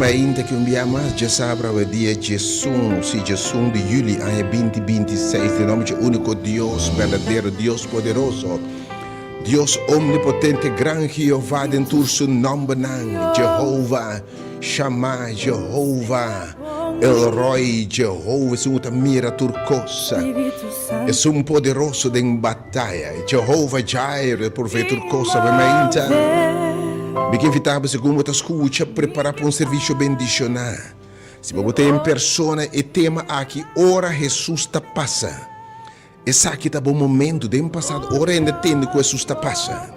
ainda que mais já sabe o dia de Jesus de julho, ano 2026, em nome de único Deus, verdadeiro Deus poderoso, Deus omnipotente, grande Jeová, dentro do seu nome, Jeová, Shammah, Jeová, Elroy, Jeová, é mira turcosa, é poderoso em batalha, Jeová Jireh, provê turcosa, vermelha. Me que invitava segundo a escuta preparar para serviço bendicional. Se você tem em persona e tema aqui, ora Jesus está passa. Esse aqui está bom momento, de passado, ora ainda tem que Jesus está passa.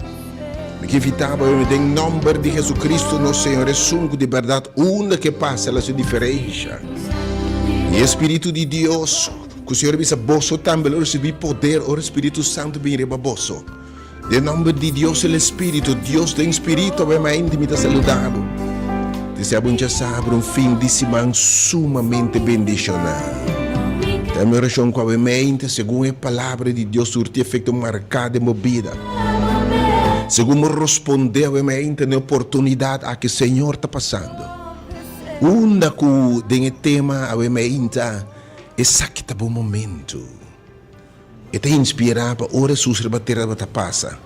Me que invitava em nome de Jesus Cristo, nosso Senhor, é sungo de verdade, uma que passa, ela se diferencia. E Espírito de Deus, que o Senhor visa bosso também, ora receber poder, ora Espírito Santo vem reba bosso. Em nome de Deus, o Espírito, Deus do Espírito, vai mais íntimo saludado. Desejamos saber fim de semana sumamente bendicional. Também oração com a mente, segundo a palavra de Deus, surtir efeito marcado e movida. Segundo responder a mente na oportunidade a que o Senhor está passando. Uma que tem tema a mente, esse aqui está bom momento. E te inspirar para ora susre bater a passa.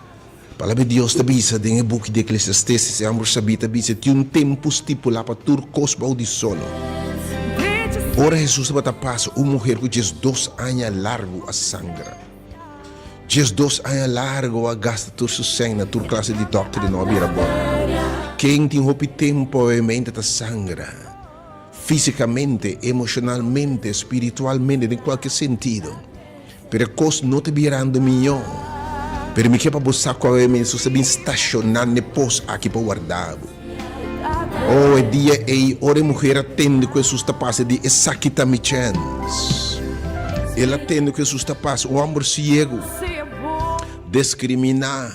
Palavra de Deus te bisa em book de Eclesiastes, se ambos sabita bisa tem tempo estipulado para turcos para de sono. Ora Jesus bata passa uma mulher que diz 2 anos largo a sangra. Diz 2 anos largo a gasta todo seu sangue na tua classe de doutrina não havia bom. Quem tem roupa tempo e mente ta sangra. Fisicamente, emocionalmente, espiritualmente, em qualquer sentido. Pero coisa não te virando melhor. Pero me quer para buscar qual é mesmo, se bem estacionar ne pos aqui para guardar. Oh, é dia e hora mulher atende que Jesus está passando de essa aqui tá me chance. Ela atende que Jesus está passando, homem cego, discriminar,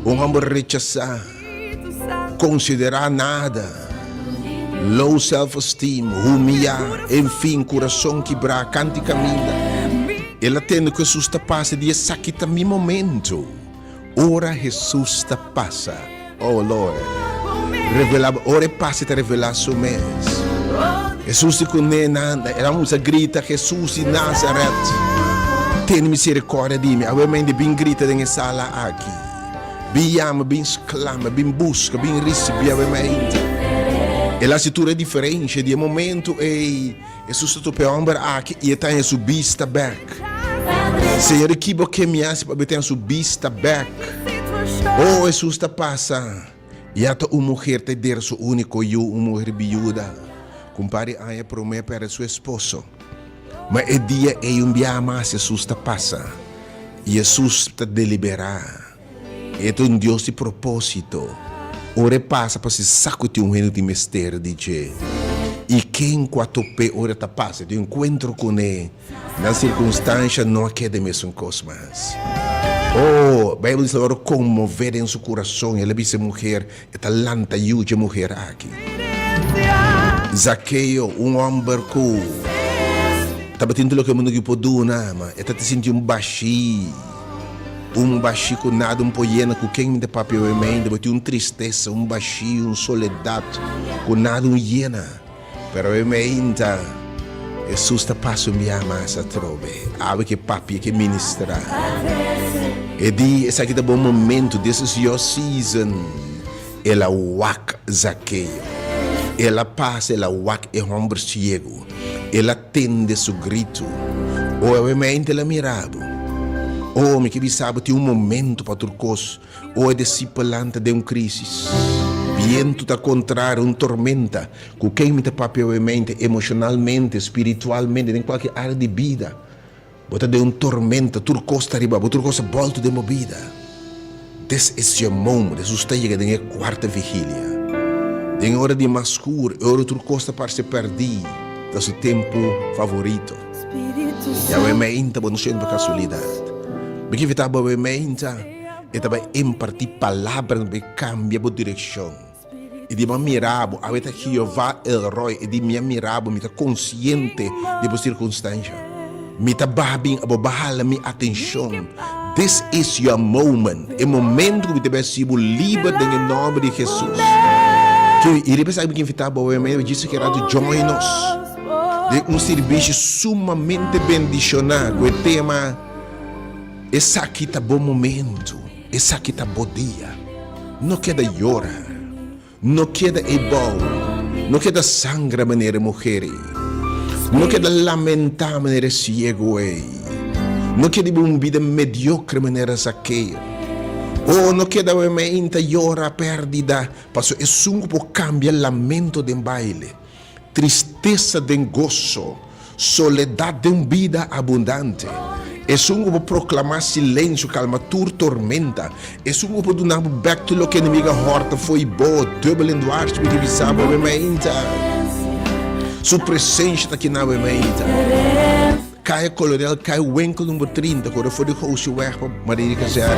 homem rechazar, considerar nada, low self-esteem, humilhar, enfim, coração quebrar, cante caminha. Ela tendo que Jesus está passando e esse aqui está meu momento. Ora Jesus está passando. Oh Lord. Ora passa e revelar seu mês. Jesus se conhece. Ela usa grita Jesus de Nazaré. Tem misericórdia de mim. A mente bem grita nessa sala aqui. Bem ama, bem exclama, bem busca, bem recebe a mente. Ela se torna diferente de momento e Jesus está para homem aqui e está em sua vista back. Senhor, que você me hace para ter sua vista back. Oh, Jesus está passando. E até uma mulher te der seu único eu, uma mulher viúva. Compare a promessa para seu esposo. Mas é dia e dia mais Jesus está passando. E Jesus está deliberar. É um Deus de propósito. Ora passa para se sacudir reino de mistério de Deus. E quem quatro pé ora está passa de encontro com ele. Na circunstância não quer de mesmo coisa mais. Oh, a Bíblia diz agora comover em seu coração. Ela diz mulher, é talanta e a mulher aqui. Zaqueu, homem que estava tentando o que o mundo pode dar, mas está te sentindo baixinho. Baixinho com nada, poema com quem me dá papel e mente, tem tristeza, baixinho, soledade, com nada, hiena. Pero a mente, Jesus está passando minha massa trobe. Abre que papi que ministrar. E di, esse aqui é bom momento, this is your season. Ela wak Zaqueu. Ela passa, ela wak e homem cego. Ela atende seu grito. Ou a mente ela mirava. Oh, me que sabe tem momento para turcos. Ou é discipulante de crise. Viento da contrário, tormenta. Com quem me papel em mente, emocionalmente, espiritualmente, em qualquer área de vida. Bota de tormenta, turcos está arriba, turcos volta de movida. This is your moment. Jesus está chegando em quarta vigília. Em hora de mascur, hora turcos está para se perder do seu tempo favorito. E a mente, não sendo por casualidade. Porque eu estava a mente, eu estava impartir palavras que cambiam a direção. E de uma mirada, a ver que Jeová Elroy, e de minha mirada, me está consciente de uma circunstância. Me está babing, a minha atenção. This is your moment. É o momento que você vai ser livre em nome de Jesus. Que ele pensava que invitava o e disse que era de join us. De serviço sumamente bendicionado. O tema, esse aqui tá bom momento. Esse aqui tá bom dia. Não queda llorar. Não queda bom. Não queda sangra maneira mulher. Não queda lamentar maneira ciego. Não queda uma vida mediocre maneira saqueio. Oh, não queda realmente llorar perdida. Passo é sungo por cambiar lamento de baile. Tristeza de gozo. Soledade de vida abundante. É sungo por proclamar silêncio, calmatura, tormenta. É sungo por donar back to lo que a inimiga horta foi boa. Double and arte, porque bisaba realmente. Sua presença está aqui na realmente. Cai colorel, cai o enkel número 30. Quando foi de hoje, o erro, Maria Casar.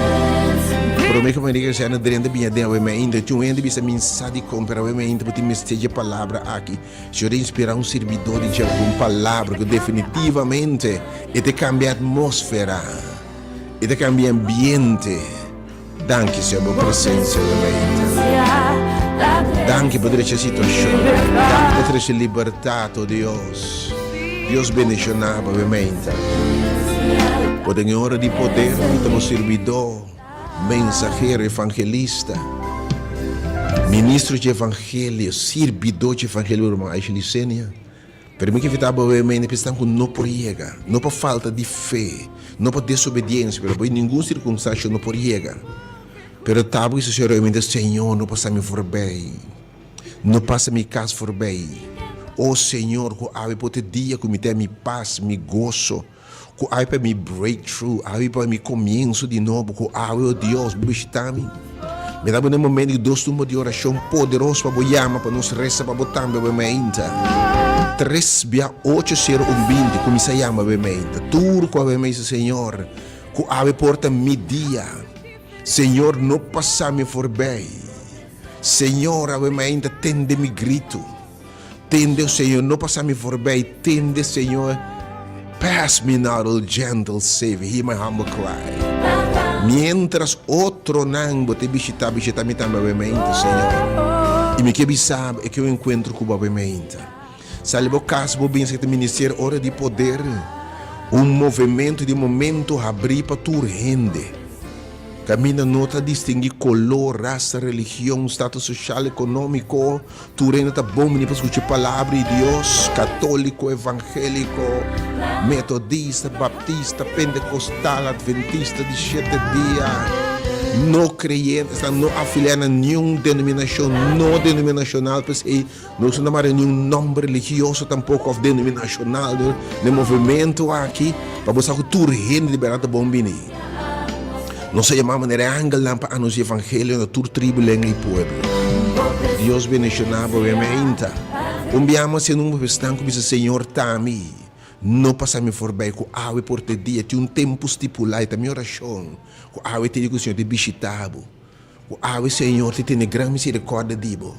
Promete que Maria Casar não derende bem a Deus, ainda. Tu ainda bisa mensagem comprar, ainda, porque me esteja a palavra aqui. Se eu inspirar servidor de alguma palavra que definitivamente te cambia a atmosfera, te cambia ambiente. Danke, Senhor, por presença, realmente. Danke por essa situação. Danke por essa liberdade, Deus. Deus bendicionava, realmente. Por em hora de poder, estamos servidor, mensageiro, evangelista, ministro de evangelho, servidor de evangelho, irmã Licênia. Para mim que evitava realmente pensar que não por chegar, não por falta de fé, não por desobediência, mas em nenhuma circunstância não por chegar. Pero tabo isso Senhor realmente, Senhor, não passa me for bem, não passa me caso for bem. Oh Senhor, que há para o dia que me dê minha paz, me gozo, que há para me breakthrough, há para me começo de novo, que há oh Deus, visitar-me. Me dá um momento de dois turmas de oração poderoso para boiar, para nos rezar, para botar meu mente. 3-8-0-1-20, como se chama meu mente. Tudo com a mente, Senhor, que há porta me dia. Senhor, não passar-me for bem. Senhor, a mente, tende me grito. Tende, Senhor, não passar-me for bem. Tende, Senhor, pass me now, O gentle Savior, hear my humble cry. Mientras outro nango te visitar me também, Senhor. E me que sabe é que eu encontro com o mente. Salve o caso, vou bem ser ministério, hora de poder. Movimento de momento abrir para tu rende. Camina nota distinguir color, raça, religião, status social, econômico. Tu reino está bom, para escutar a palavra de Deus. Católico, evangélico, metodista, baptista, pentecostal, adventista de 7 dias. Não creyente, não afiliado a nenhuma denominação, não denominacional, porque não se chama nenhum nome religioso, tampouco denominacional, no movimento aqui, para você que tu reino liberado bom bem. Não se llama maneira ángel para anunciar o evangelho na tua tribo, lenga e pueblo. Deus bendicionava obviamente. Umbiamos em um estanco, diz o Senhor, tami. Não passamos for bem com a água por te dia, tem tempo estipulado, também oração. Com a água te digo, Senhor, te visitavo. Com a água, Senhor, te tem grande misericórdia de bo.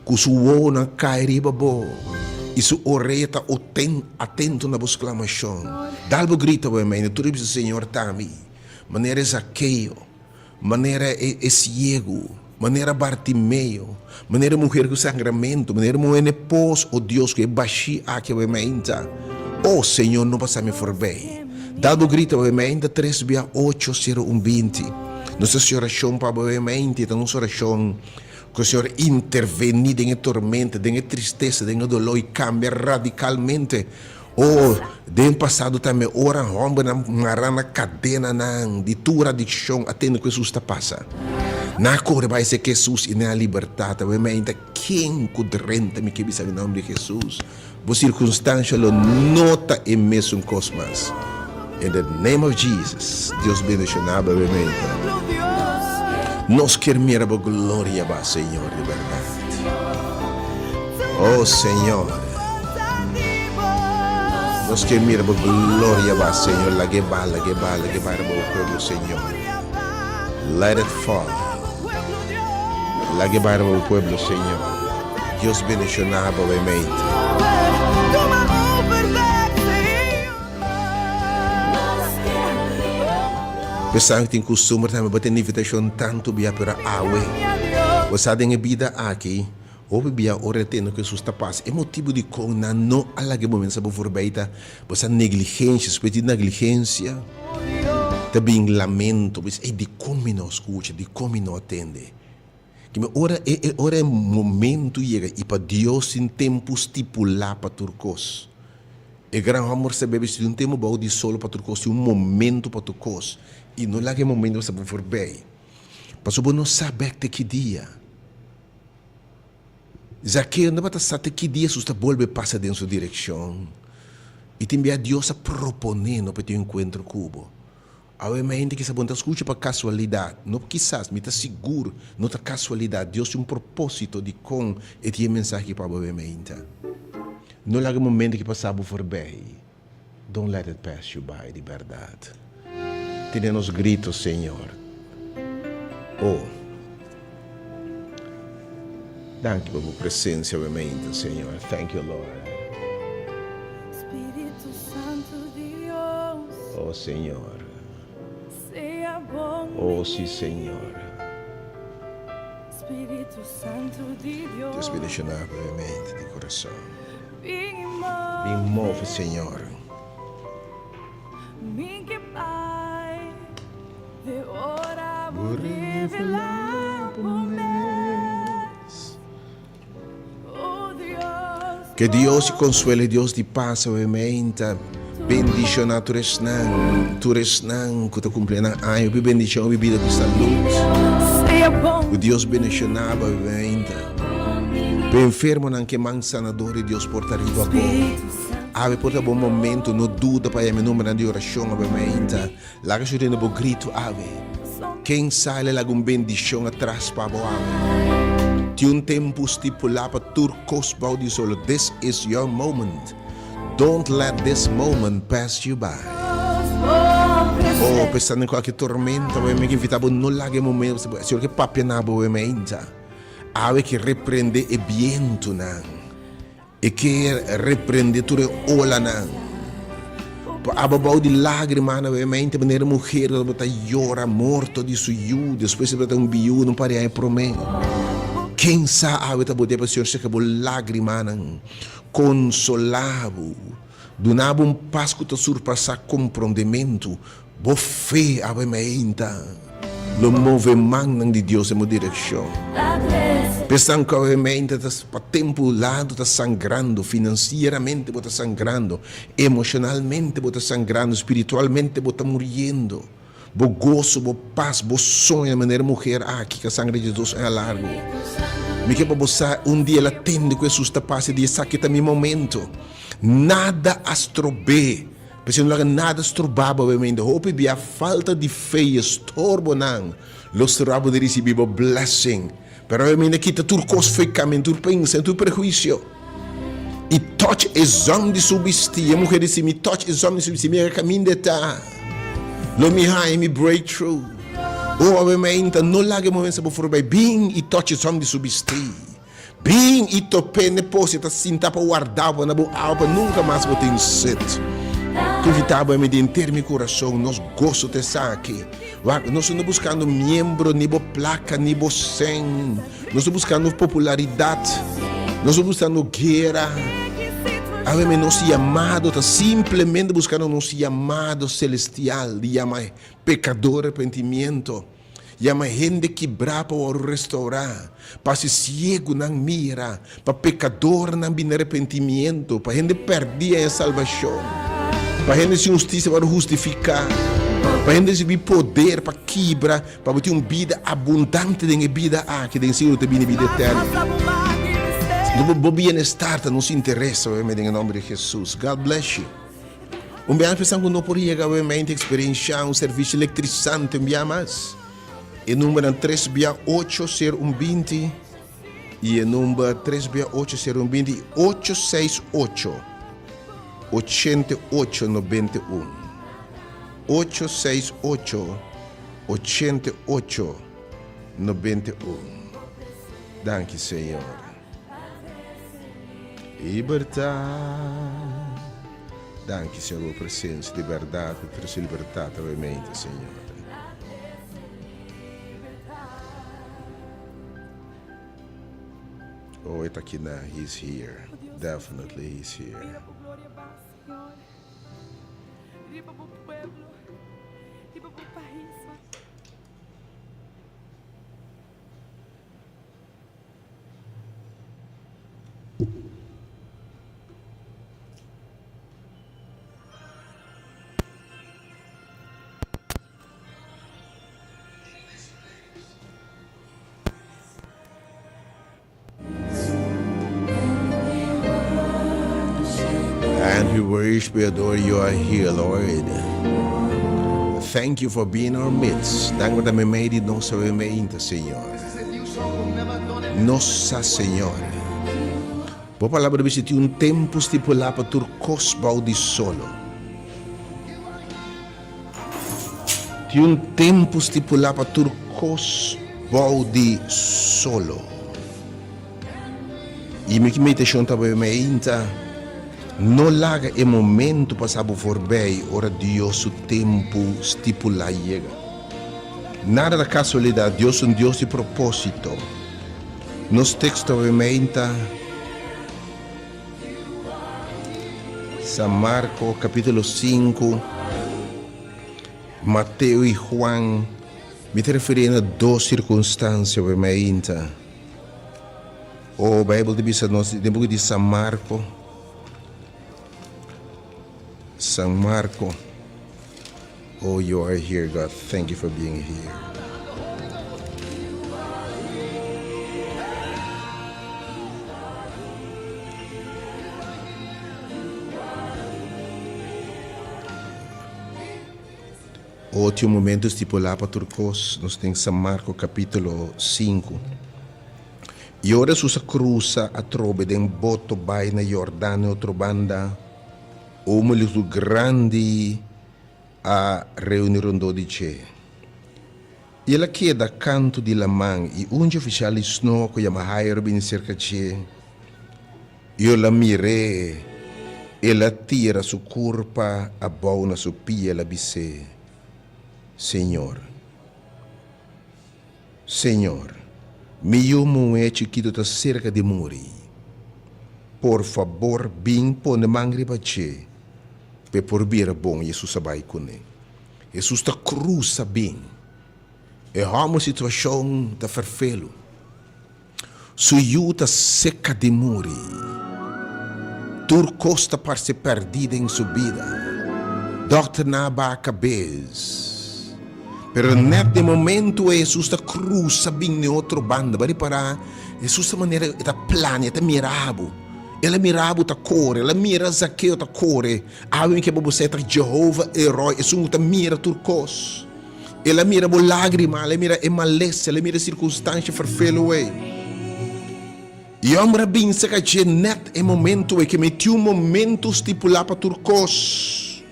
Com sua na cai riba bo. E sua orelha está atento na vossa exclamação. Dá-lhe grito, obviamente, tu diz o Senhor, tami. Maneira é Zaqueu, maneira é ciego, maneira Bartimeu, maneira mulher com sangramento, maneira mulher pós, oh Deus, que é baixi aqui, obviamente. Oh Senhor, não passa me for bem. Dado grito, obviamente, 3-8-0-1-20. Nossa oração para obviamente, nossa oração, que o Senhor intervenir em tormenta, em tristeza, em dolor e cambia radicalmente. Oh, den passado também, ora romba na cadena de tua adicção, até que Jesus está passa. Na cor vai ser Jesus e na liberdade, obviamente, quem cudrenta me que bisa em nome de Jesus, por circunstância lo nota e mesmo cosmos. In the name of Jesus, Deus bendicionado, obviamente. Nós queremos a glória, Senhor, de verdade. Oh, Senhor. Nós queremos a glória, Senhor, la que bala, o pueblo, Senhor. Let it fall. La que bala o pueblo, Senhor. Deus bendicionado, obviamente. Pessoal que tem costume também bater invitação tanto bia para awe. Você tem vida aqui. Hope bia ora tendo que sus tapas. É motivo de com na no alla que momento sabe forbeita, você negligência, espécie de negligência. Também lamento, mas é de como não escuta, de como não atende. Que ora é momento chega e para Deus em tempo estipular para turcos. E grande amor sabe se um tempo bom de solo para turcos, um momento para turcos. E não lá que momento você vai forbeita. Mas você não sabe até que dia. Zaqueu não vai saber que dia você volta passa dentro sua direção. E também a Deus a proponendo para ter um encontro cubo. Obviamente que se você escuta para casualidade, não quizás, me está seguro, não está casualidade. Deus tem um propósito de com e tem mensagem para obviamente. Não é o momento que passava por bem. Don't let it pass you by, de verdade. Temos gritos, Senhor. Oh. Danke por tua presença, obviamente, Senhor. Thank you, Lord. Espírito Santo de Deus. Oh, Senhor. Seja bom. Oh, sim, Senhor. Espírito Santo de Deus. Deus me deixa obviamente, de coração. Me Me move, Senhor. Me que Pai. De ora vou revelar por mês. Oh Deus. Que Deus te consuele, Deus te paz, obviamente. Bendição a tu resnan, que tu cumpre na ano, bendição a vida de saúde. Seja bom. O Deus bendicionava, obviamente. Para enfermo, não que man sanador, Deus porta riba bom. Ave porta bom momento, não dúvida para a número de oração, obviamente. Lá que eu tenho grito, ave. Quem sai lá com bendição atrás para a ave. Tem tempo estipulado para turcos baudi solo. This is your moment. Don't let this moment pass you by. Oh, pensando em qualquer tormenta, obviamente, invitava não lá que momento, se que papia na obviamente. Ave que repreende e viento não. E que repreende tudo ola não. Ababau de lágrima, obviamente, maneira mulher, ela bota llora morto de suyo, depois se bota biu, não pare aí prometo. Quem sabe tá poder para o Senhor se acabou lágrima não. Consolavo, donava passo que te surpassa compreendimento, boa fé, obviamente. O movimento de Deus é uma direção. Pensando que obviamente para tempo lado está sangrando, financeiramente está sangrando, emocionalmente está sangrando, espiritualmente está morrendo. Bo gozo, bo paz, bo sonho de maneira mulher aqui que a sangue de Jesus é largo. Me que para você dia ela tende que Jesus está passando e sabe que também momento. Nada astrobe. Porque não nada estrobava, obviamente. Hope a falta de fé estorbo não. Los trabo de receber a blessing. Pero obviamente aqui está tudo cosficamente, tudo pensa, tudo prejuízo. E touch é zão de subestir. A mulher disse, me touch é zão de subestir. Me caminho de tá. Lo me high, me breakthrough. Oh, obviamente, não larga momento para for bem e touch é zão de subestir. Bem e tope ne posse, tá sinta para guardar, na boa alma, nunca mais vou ter sede. Convidava me de enter meu coração, nós gosto de estar aqui. Nós estamos buscando membro, nem placa, nem sem. Nós estamos buscando popularidade. Nós estamos buscando guerra. Ave nosso chamado, está simplesmente buscando nosso chamado celestial. Chama pecador, arrependimento. Chama gente quebrar para restaurar. Para se cego não mira. Para pecador não vir arrependimento. Para gente perder a salvação. Para a gente se justiça para justificar, para a gente receber poder para quebrar, para ter uma vida abundante de vida que tem sido também vida eterna. O bem-estar não se interessa, obviamente, em nome de Jesus. God bless you. Bem pensando que não poderia, obviamente, experienciar um serviço eletrizante, bem mais. E número 368-020 e o número 368-020 868 8891 868 8891. Danke, Senhor. Libertad. Danke, Senhor, por presença de verdade, por sua liberdade, obviamente, Senhor. Oh, está aqui, né? He's here. Definitely he's here. Mira por gloria más, Señor. Mira por pueblo. Mira por país. And we worship, we adore you are here, Lord. Thank you for being in our midst. Dank dat we mee die nossa gemeente, Senhor. Nossa Senhora. Boa palavra diz que um tempo estipulado para turcos balde solo. Tinha um tempo estipulado para turcos balde solo. E minha meditação também me inta. Não larga o momento passar por bem, ora Deus o tempo estipulado chega. Nada da casualidade, Deus é um Deus de propósito. Nos textos obviamente, São Marcos capítulo 5, Mateus e Juan, me referindo a duas circunstâncias obviamente. O Bíblia diz no livro de São Marcos, oh, you are here, God. Thank you for being here. Outro momento estipulado para turcos, nós temos São Marcos capítulo 5. E ora Jesus cruza a trobe de um boto vai na Jordânia, outra banda, o muito grande a reunião de che. E ela queda canto de la mão e oficial snow que chama Jairo bin cerca che. Eu la mirei, ela tira sua curpa a boa sua pia ela disse: Senhor, meu irmão é chiquito está cerca de morrer. Por favor, bem põe mangri para che. Por vir bom, Jesus vai com ele. Jesus está cruza bem. É uma situação da verfelo. Sua está seca de morrer. Turco está para ser perdida em sua vida. Doutor Naba a cabeça. Pero neste momento Jesus está cruza bem em outra banda. Vai parar. Jesus de maneira está plana, está mirado. Ela mirava a cor, ela mira Zaqueu a cor. Alguém que você é Jeová, herói, isso não mira turcos. Ela mira a lágrima, ela mira a maleza, ela mira a circunstância farfelo. E homem bem se que net é momento que metiu um momento estipulado para turcos.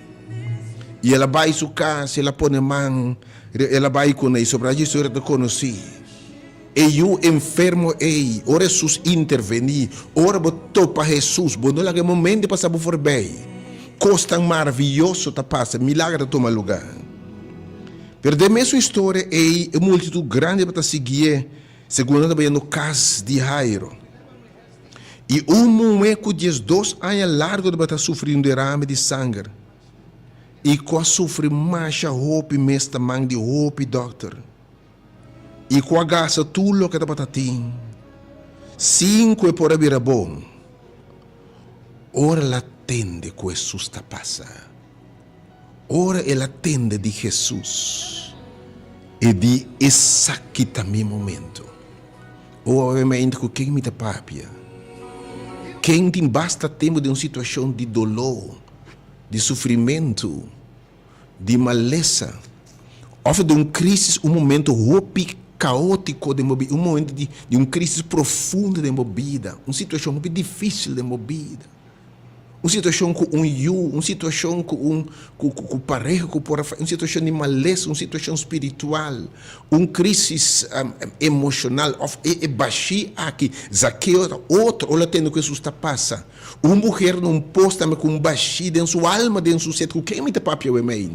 E ela vai sua casa, ela põe a mão, ela vai com ele, sobre a história de conhecer. E o enfermo ei, ora Jesus intervenir, ora botou para Jesus, botou naquele momento de passar por bem. Costa maravilhoso tá passa, milagre toma lugar. Pero de mesma história ei, a multidão grande para seguir, segundo também no caso de Jairo. E moleque de 2 anos largo de estar sofrendo derrame de sangue. E com sofre marcha roupa mesta mão de roupa doctor. E com a gasta tudo que está batatim. 5 é por abrir bom. Ora ela atende com Jesus está passa. Ora ela atende de Jesus. E de esse aqui também momento. Obviamente com quem me dá papia. Quem tem basta tempo de uma situação de dolor, de sofrimento, de maleza, ou de uma crise, um momento caótico de movida, um momento de uma crise profunda de movida, uma situação muito difícil de movida, uma situação com uma situação com pareja, uma situação de maleza, uma situação espiritual, uma crise emocional, é baixi aqui, Zaqueu, outro, olha tendo que isso está passa, uma mulher não posta com um baixi dentro sua alma, dentro do seu ser, com quem me está papel é meio,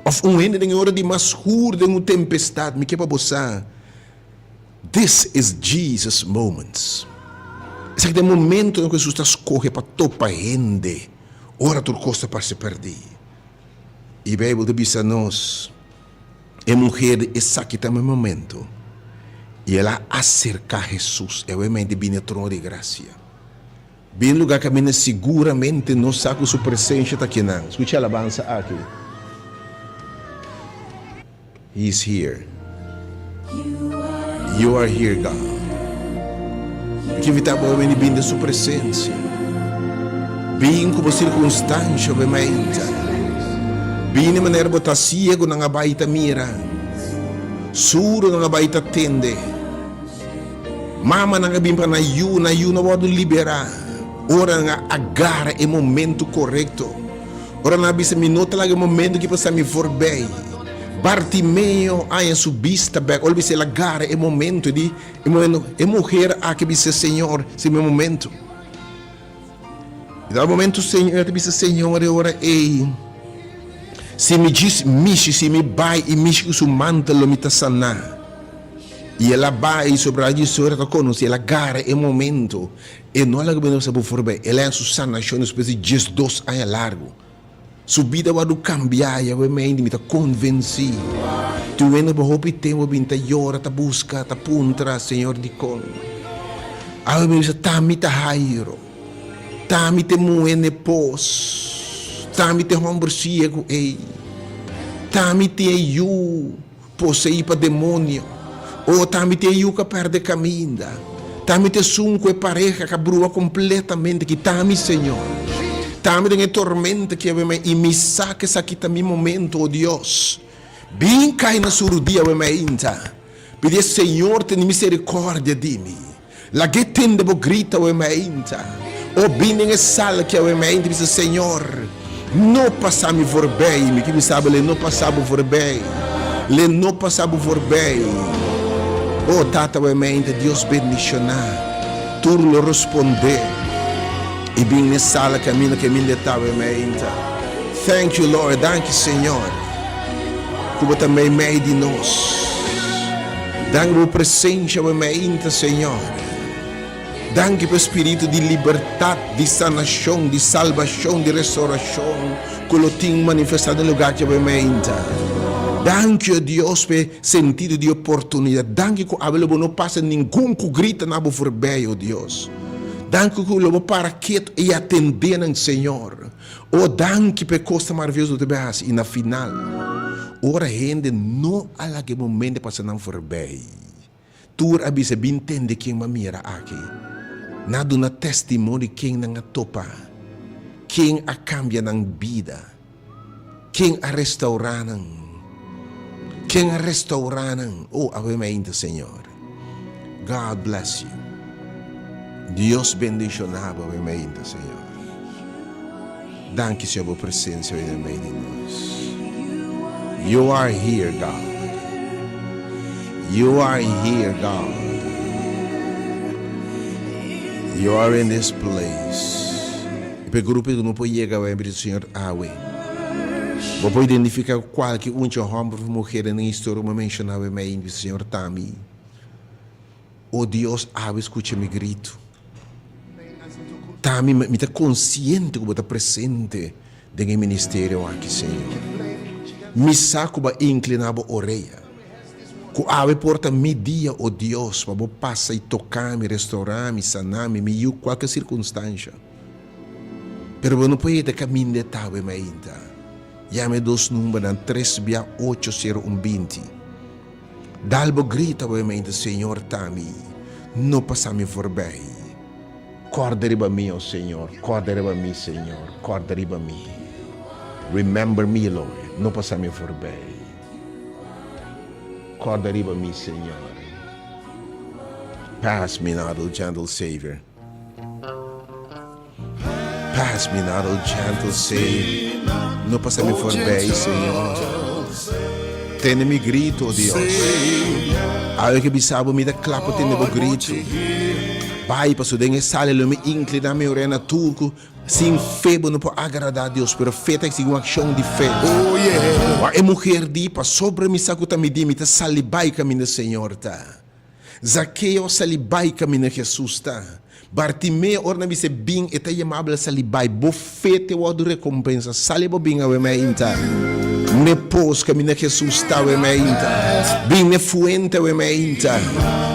of ende em hora de mascur de uma tempestade, me quer para você. This is Jesus' moments. Esse é o momento em que Jesus escolhe para topa gente. Ora tu costa para se perder. E a Bíblia diz a nós, a mulher está aqui também no momento. E ela acerca a Jesus. É realmente bem no trono de graça. Bem lugar que a seguramente não sabe sua presença está aqui. Escute a alabança aqui. He is here. You are here, God. Que vi estava bem da sua presença. Bem como circunstância, obviamente. Bem de maneira botar cego na baita mira. Suro na baita tende. Mama na bim para na yu na wado liberar. Ora na agarra é momento correto. Ora na bisa minuto lá é momento que passa me for bem. Bartimeo a subista back. Olha se la gara é momento de é mulher a que disse Senhor, esse meu momento. E dá momento Senhor, disse Senhor, ora ei. Se me diz mishi, se me vai e mishi com seu manto me tá sanar. E ela vai sobre a história da conosco, ela gara é momento. E não ela que não sabe for bem. Ela é sua sanação, espécie de 2 anos largo. Subida wadu cambiar, eu me tá convenci. Tu vendo para roupa tempo binta yora ta busca ta puntra Senhor de con. Aí me diz tami ta hairo. Tami te muene pos. Tami te hombro ciego ei. Tami te eu posei para demônio. Ou tami te eu que perde caminho. Tami te sunco e pareja que brua completamente que tami Senhor. Tami tem tormenta que e me saca essa aqui também momento, oh Deus. Bem cai na sua dia, inta. Pedir Senhor, tem misericórdia de mim. La que tende bo grita, inta. O bem em sala que inta, diz Senhor, não passar-me por bem, me que me sabe, le não passar-me por bem. Le não passar-me por bem. Oh, tata, inta, Deus bendicionar. Tu lo responder. E bem nessa sala caminho que me letava ainda. Thank you, Lord. Danke, Senhor. Como também meio de nós. Danke por presença ainda, Senhor. Danke por espírito de liberdade, de sanação, de salvação, de restauração. Que lo tem manifestado no lugar que ainda. Danke, oh Deus, por sentido de oportunidade. Danke que não passa nenhum que grita na por bem, oh Deus. Danke que eu para quieto e atender ao Senhor. Oh, danke por coisa maravilhosa de Deus. E na final, ora gente não há que momento para não for bem. Tu abisa bem entende quem me mira aqui. Nada na testemunho quem não topa. Quem a cambia na vida. Quem a restaurar. Quem a restaurar. Oh, obviamente, Senhor. God bless you. Deus bendicionava o meio, Senhor. Danke, Senhor, por presença no meio de nós. You are here, God. You are here, God. You are in this place. E para o grupo que não pode chegar ao do Senhor, awe. Vou poder identificar qualquer homem ou mulher na história que mencionava o meio do Senhor Tami. Oh Deus, awe, escute meu grito. Tami me está consciente que está presente no ministério aqui, Senhor. Me saco para inclinar a orelha. Que ave porta me dia, oh Deus, para passar e tocar, me restaurar, me sanar, me ir qualquer circunstância. Pero não pode ter caminho de tal, ainda. Já me dos números 38020. Dalbo grita, ainda, Senhor, Tami, não passar-me por bem. Corda riba mim, oh Senhor. Corda riba mim, Senhor. Corda riba mim. Remember me, Lord. Não passar-me por bem. Corda riba mim, Senhor. Pass me now, oh gentle Savior. Pass me now, oh gentle Savior. Não passar-me por bem, Senhor. Tende-me grito, oh Deus. Algo que bisabo me dá clapo, tende-me grito. Pai, para poder sair, eu me inclinar minha orelha tudo, sem fé, não pode agradar a Deus, pero fé tem que ser uma ação de fé. Oh, yeah. A mulher diz, para sobre mim, saco também diz, me tá salibai caminho do Senhor, tá? Zaqueu salibai caminha Jesus tá. Bartimeu orna bise bing eta yamabla salibai bofete o do recompensa salibo bing awe me inta. Ne pos caminha Jesus tá awe me inta. Bing ne fuente awe me inta.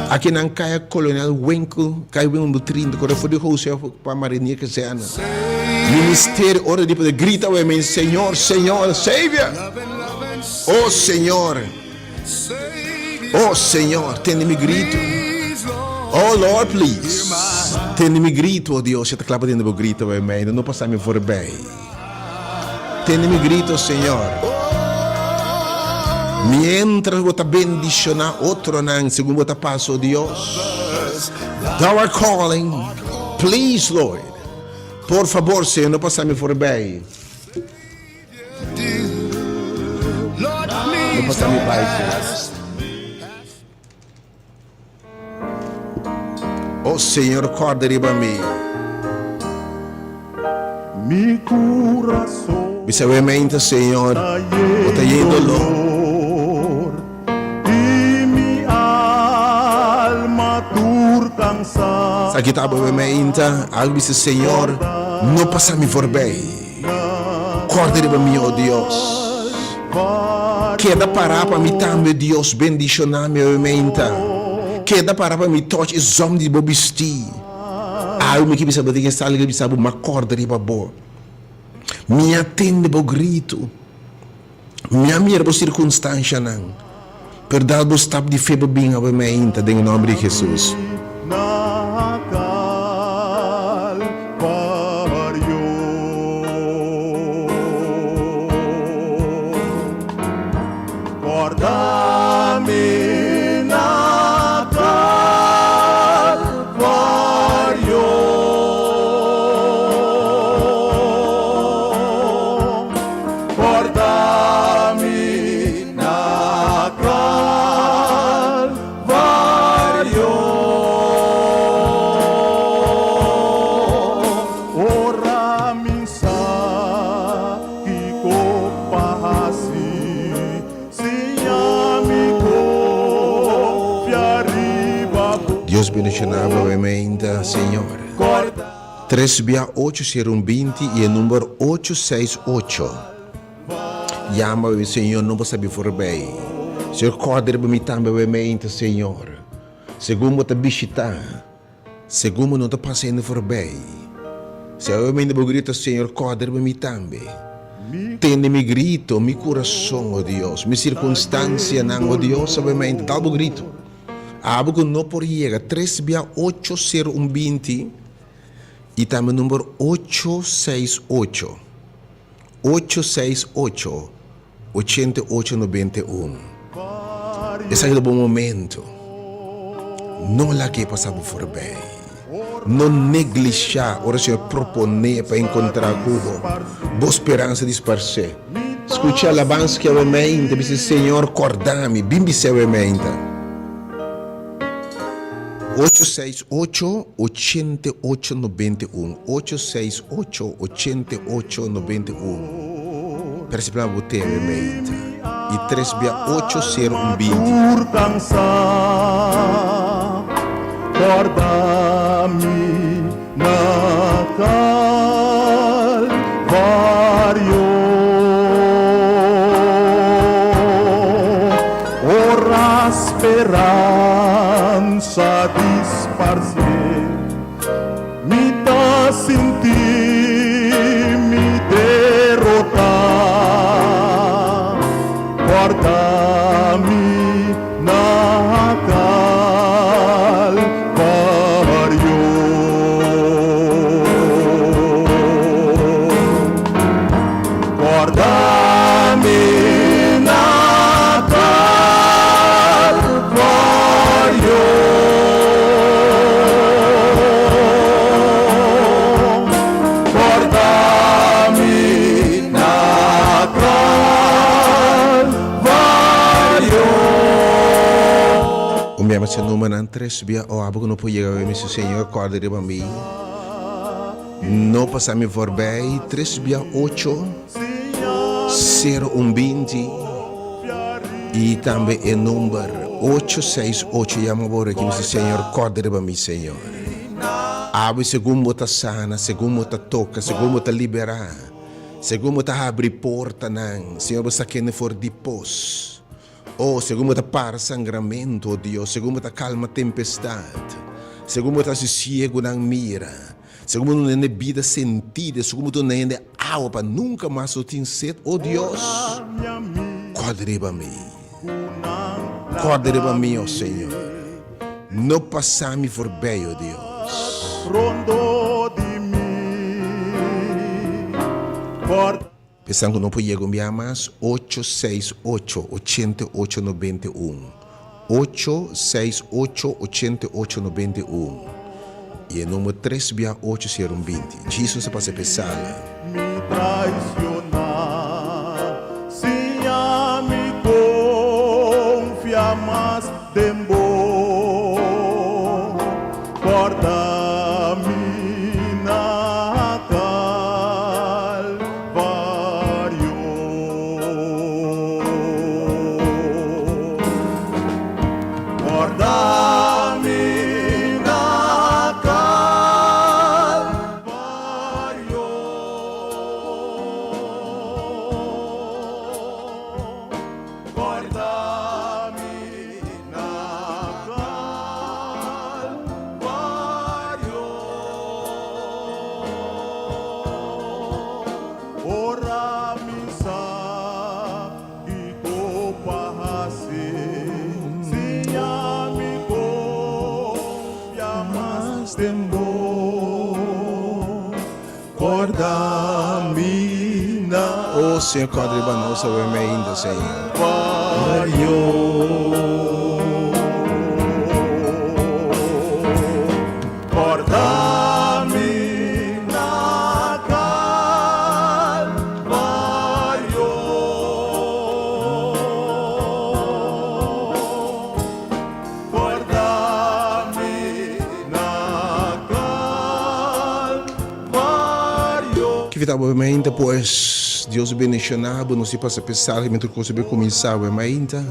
Aqui não cai colonial Wenko, cai bem do 30, quando foi de José para marinha que se ana. Ministério hora de poder gritar awe me Senhor, Senhor, Savior. Oh Senhor. Oh Senhor, tende-me grito. Oh Lord, please. Tende-me grito, oh Deus. Você está clapando dentro do grito, amém. Não passar-me por bem. Tende-me grito, Senhor. Mientras você bendicionar outro não, segundo você passa, oh Deus. Thou art calling. Please, Lord. Por favor, Senhor, não passar-me por bem. Não passar-me bem, Oh Senhor, acorda para mim. Mi corazón Bisabuelamente, Senhor, está lleno de dolor. y mi alma cansada. Aqui está obviamente, algo dice Senhor, não passa-me por bem. Acorda para mim, oh Deus. Queda parar para mim também, Deus, bendicionar-me, obviamente. Queda para mim, toque zom de bobisti. Algo que bisa bater que que bisa uma corda de babo. Me atende bo grito. Me amira bo circunstância não. Perdão bo stop de fé bem obviamente, em nome de Jesus. Na Calvario. Guardami na Calvario. Guardami na Calvario. Ora minsa kiko pahasi sinyamiko fiariba Deus bendicionava obviamente, Senhor. 368-020 e o número 868. Chama o Senhor, não pode saber for bem. Senhor, acorda para mim também, obviamente, Senhor. Segundo te visitar, segundo não te passando for bem. Se eu me grito, Senhor, acorda para mim também. Tende mi grito, mi coração, oh Deus, mi circunstância, não, oh Deus, obviamente, tal grito. Abo que não por chegar, 368-020 e também o número 868. 868-8891. Esse é o bom momento. Não lá que passar por bem. Não neglijar a oração proponer para encontrar Cuba. Boa esperança disparcer. Escuta a alabança que é o mente, diz Senhor, acordame, bimbi seu mente. 868-8891. 868-8891. Percebeu o teu mente. E 368-020. cansar. Guardami na Calvario. Ora esperança disparcer, me dá sentir me derrotar. Guarda-me na Calvario. Guarda-me na Calvario. Guarda-me na Calvario. O meu se número não 3 bia o abo que não pode chegar, meu Senhor, acorda para mim. Não passar-me por bem. 368-020 e também o número 868, llama agora que diz, Senhor, corda para mim, Senhor. Abre segundo está sana, segundo está toca, segundo está liberar, segundo está abre porta, não. Senhor, você quer for de pós. Oh, segundo está para sangramento, oh Deus, segundo está calma tempestade, segundo está sossego na mira, segundo não tem vida sentida, segundo não tem água para nunca mais eu tenho sede, oh Deus, corda para mim. Corda para mim, ó Senhor. Não passar-me por bem, ó Deus. Rondo de mim. Pensando que não podia enviar mais, 868-8891. 868-8891. E o número 368-020. Jesus para se pensar. Me traicionar, sim, a me confia mais tempo. Guarda-me na Calvário. Guarda-me na Calvário. Guarda-me na Calvário. Ora misa e coparrace, sim, amigo, e amas temor. Guarda-me na Oh, Senhor, corda para nós, salve-me ainda, Senhor. Guarda-me na Calvário. Guarda-me na Calvário. Que vida boa ainda, pois Deus bendicionado, não se passa a pensar, que muito coisa bem começar, mas ainda.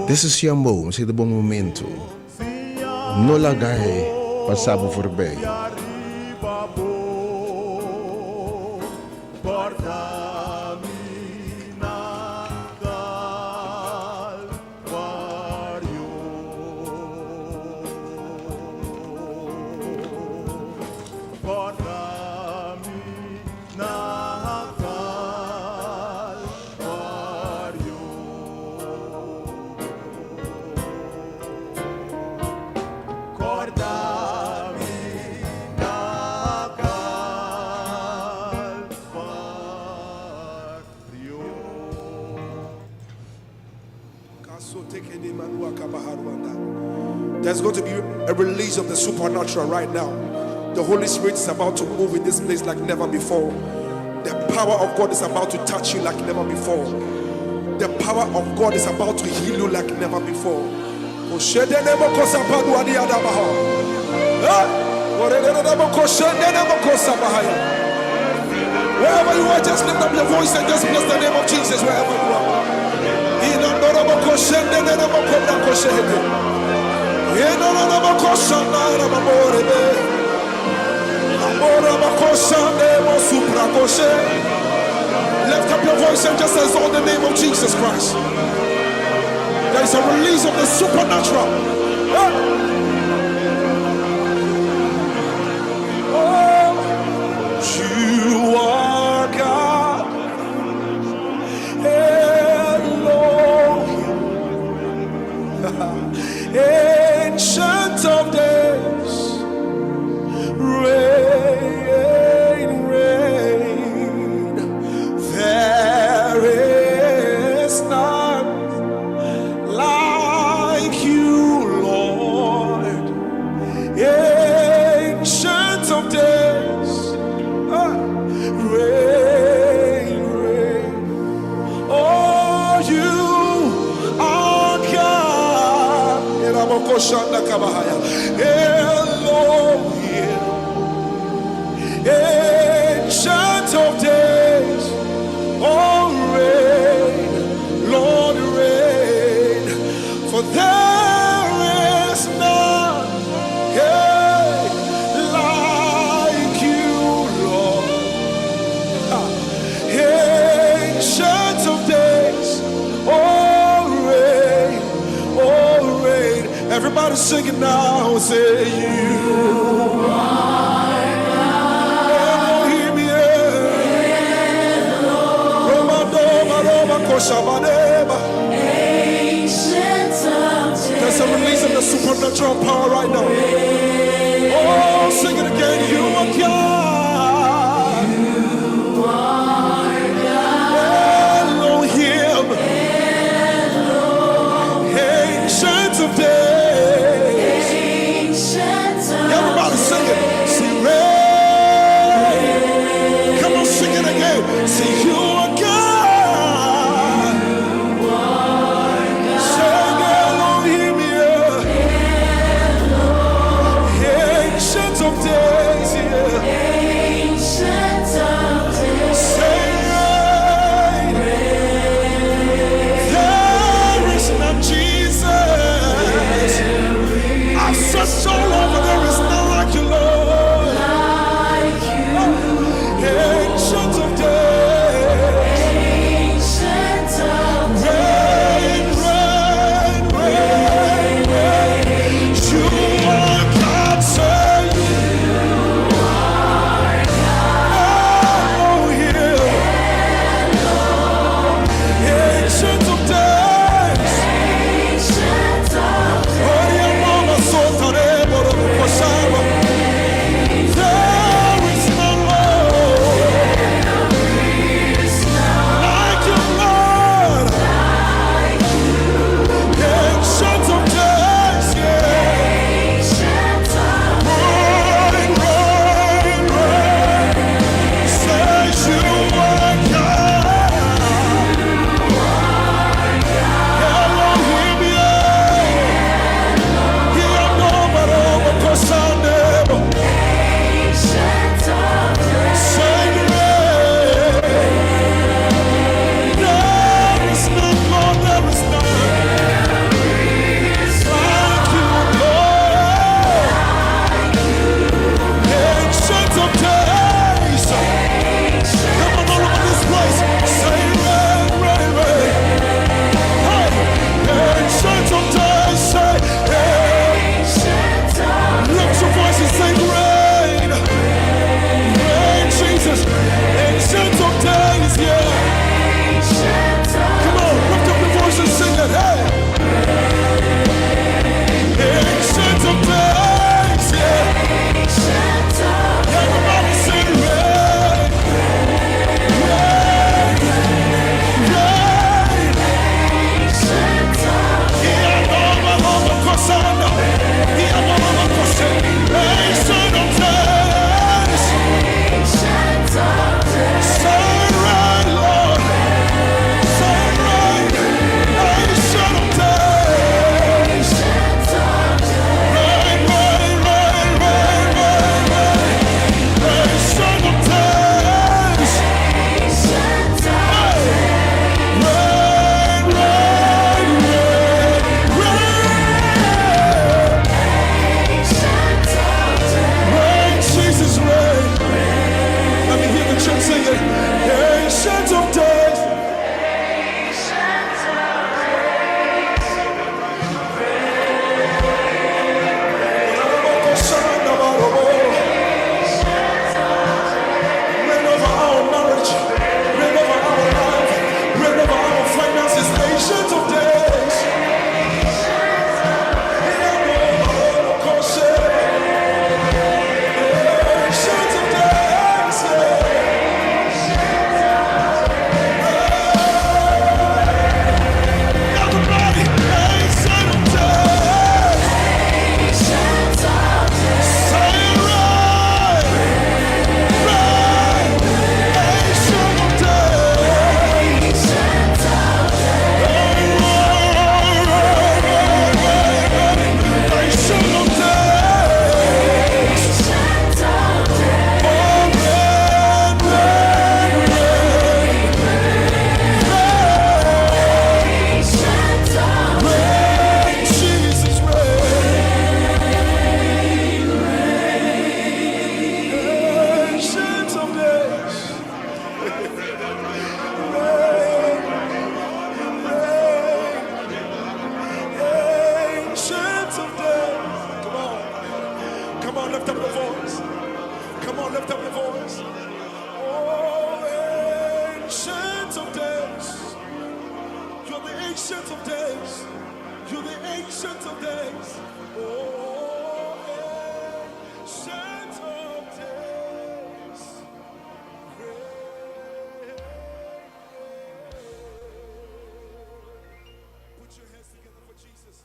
Desse é bom, esse é de bom momento. Não lagai, passava por bem. Arriba, bo, guarda-me na Calvário. Guarda-me na Calvário. Guarda-me na Calvário. There's going to be a release of the supernatural right now. The Holy Spirit is about to move in this place like never before. The power of God is about to touch you like never before. The power of God is about to heal you like never before. Wherever you are, just lift up your voice and just bless the name of Jesus wherever you are. Lift up your voice and just exalt the name of Jesus Christ. There is a release of the supernatural. Oh, you are God, Elohim, Ancient of Days, reign, reign. There is none like you, Lord, Ancient of Days, reign, reign. Oh, you are God. Elohim, Ancient of Days, oh reign, Lord reign. Everybody sing it now. Say you Elohim, yeah. Roma, doma, roma, koshabadeba. There's a release of the supernatural power right now. Oh, sing it again. You are God. Elohim. Ancient of days. Everybody sing it. Sing rain. Come on, sing it again. Say you are God. Sing Elohim, yeah. Ancient of days. Oh, ancient of days. Put your hands together for Jesus.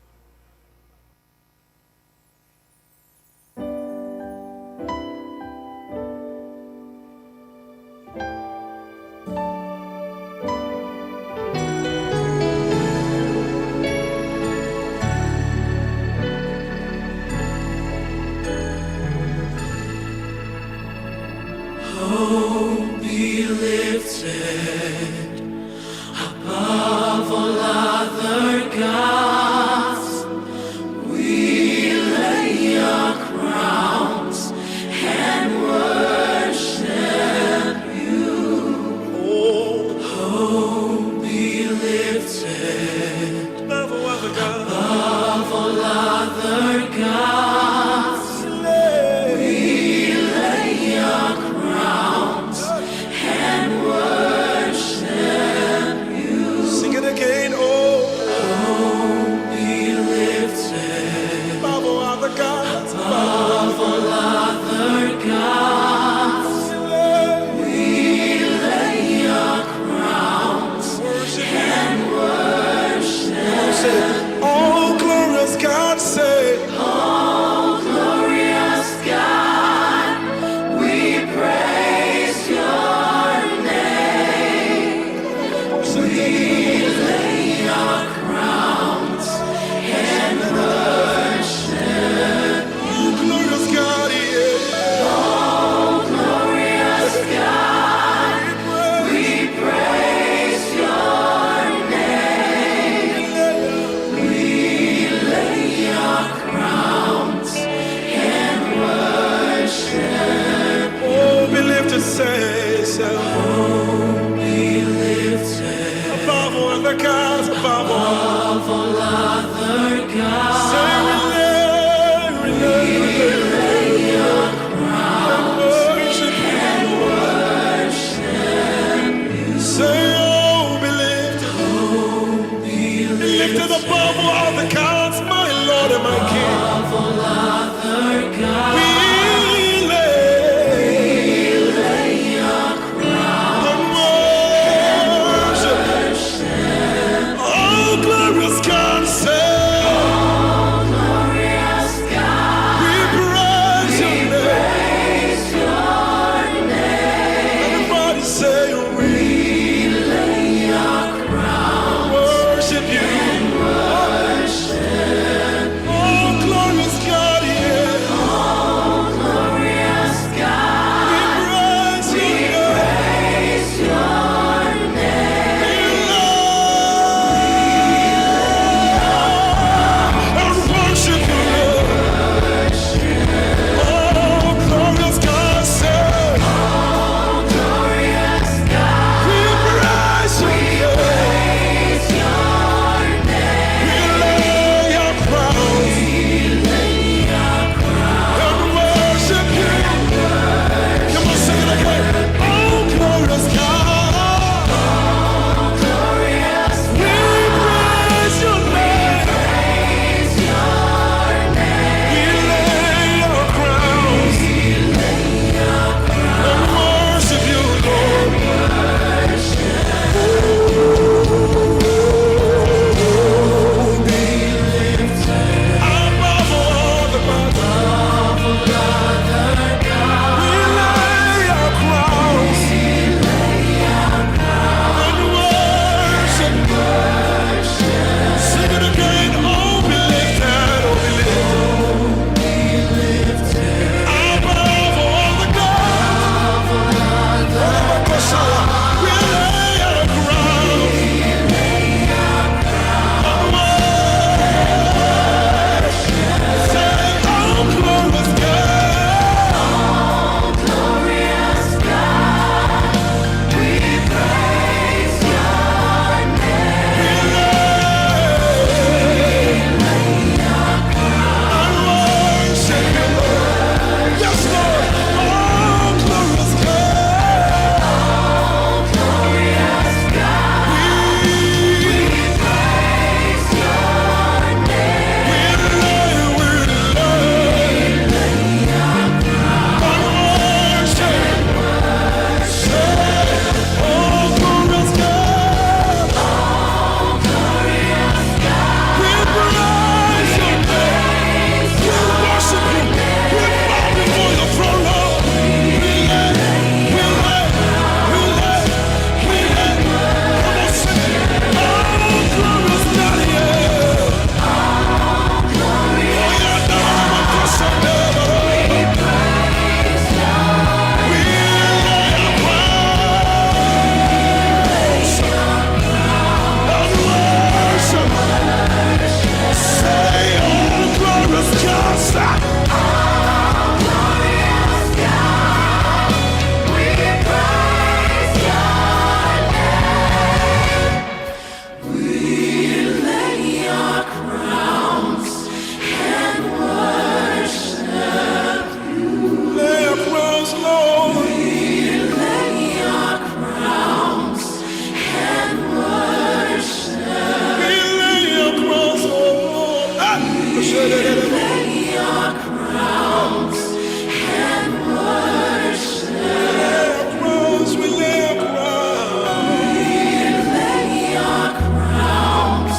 Be lifted above all other gods. We lay your crowns and worship you. Oh, be lifted Above all other gods. above all other gods. We lay your crowns and worship you. Sing it again. Oh, Be lifted above all other gods. above all other gods. We lay your crowns and worship. Oh, glorious God, say. Oh, glorious God, we praise your name. We lay your crowns and worship. Oh, glorious God, yeah. Oh, glorious God, we praise your name. We lay your crowns and worship. Oh, be lifted, say. Be lifted Above all other gods, above all. above all other gods. Say, we lay Your crowns worship. and worship. Say, oh, be lifted. Be Be lifted above all other gods, my Lord and my King. above all other gods. We lay Lay your crowns and worship. worship. Oh, glorious God, say. Glorious God, We lay our crowns and worship. We lay our crowns.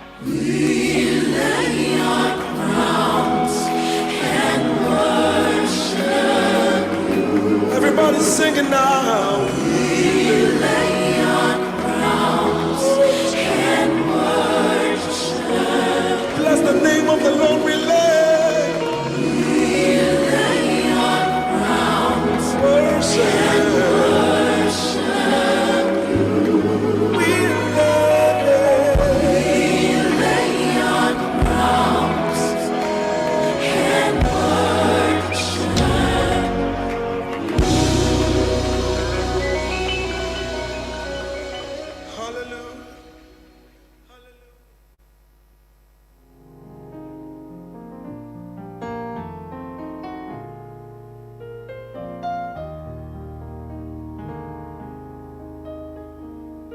Lay our crowns and worship. Everybody singing now. Lay our crowns and worship. Bless the name of the Lord. We lay. Lay our crowns Worship. We lay our crowns and worship. Hallelujah.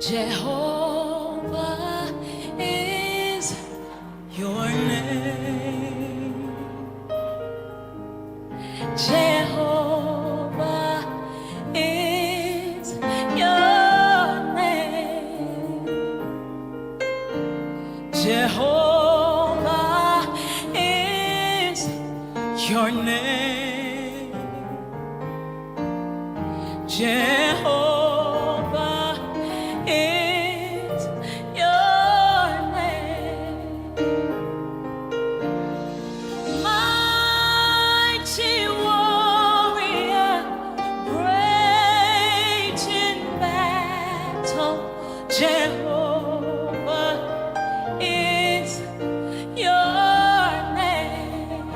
Jehovah is your name. Jehovah is your name. Jehovah is your name. Jehovah is your name. Mighty warrior, great in battle. Jehovah is your name.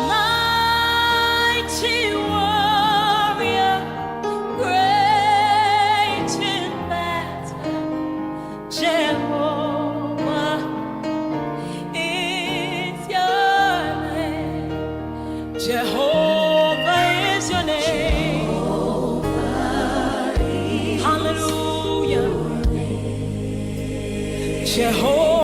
Mighty warrior, great in battle. Jehovah is your name. Jehovah is your name. Hallelujah. Jehovah.